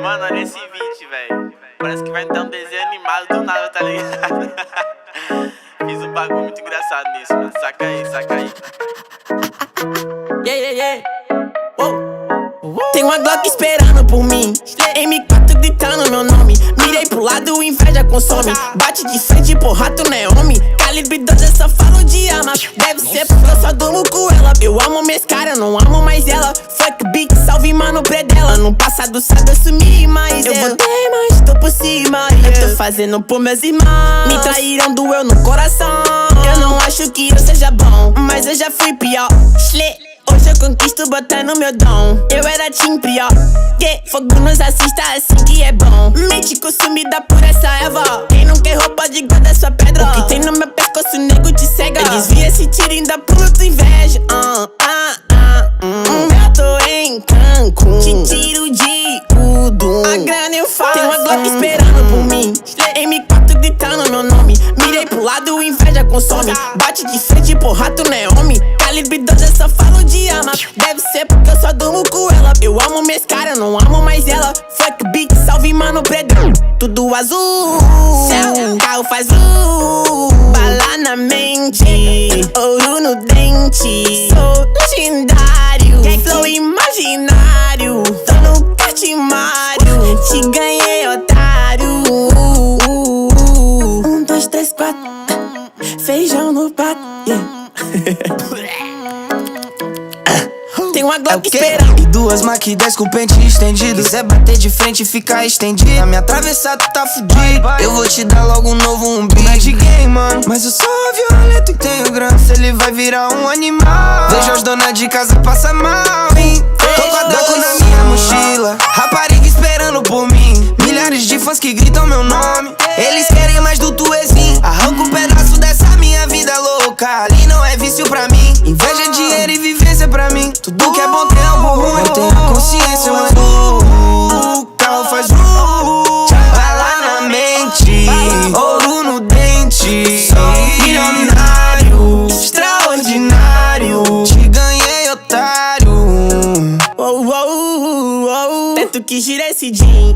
Mano, olha esse beat, velho. Parece que vai dar um desenho animado do nada, tá ligado? Fiz um bagulho muito engraçado nisso, mano. Saca aí, saca aí. Yeah, yeah, yeah. Tem uma Glock esperando por mim, M4 gritando meu nome. Mirei pro lado, inveja consome. Bate de frente, porra, tu não é homem. Calibre 12, eu só falo de arma. Deve ser porque eu só durmo com ela. Eu amo minhas caras, não amo mais ela. Fuck beat, salve mano predela. No passado sabe eu sumi, mas eu voltei, mas tô por cima. Eu tô fazendo por meus irmãos. Me traíram, doeu no coração. Eu não acho que eu seja bom, mas eu já fui pior. Hoje eu conquisto botando meu dom. Eu era team pior. Fogo nos assista assim que é bom. Mente consumida por essa erva. Quem não quer roupa de guarda sua pedra. O que tem no meu pescoço, nego te cega. Desvia esse tiro e ainda pulo tua inveja. Eu tô em Cancún, te tiro de tudo. A grana eu faço. Tem uma Glock esperando por mim, M4 gritando meu nome. Mirei pro lado, inveja consome. Bate de frente, porra, tu não é homem. Calibre 12, eu só falo de arma. Deve ser porque eu só durmo com ela. Eu amo minhas caras, não amo mais ela. Fuck beat, salve mano predão. Tudo azul, céu, carro faz bala na mente, ouro no dente. Sou legendário, flow imaginário. Tô no Cartimário, te ganhei, otário. 1, 2, 3, 4. Feijão no prato, Tem uma Glock esperando. E duas Mac 10 com pente estendido. Quiser bater de frente e ficar estendido. Na minha travessa tu tá fudido. Eu vou te dar logo um novo umbigo. Não é de game, mano, mas eu sou violento e tenho grana. Se ele vai virar um animal. Vejo as donas de casa passar mal, hein? Tô com a Draco na minha mochila. Rapariga esperando por mim. Milhares de fãs que gritam meu nome. Eles querem mais do tuezinho. Arranca um pedaço dessa minha vida louca. Ali não é vício pra mim. Inveja, dinheiro e vivência pra mim. Tudo que é bom tem algo ruim. Eu tenho a consciência, mas o carro faz bala na mente, ouro no dente. Sou milionário, extraordinário. Te ganhei, otário. Tanto que gira esse jean.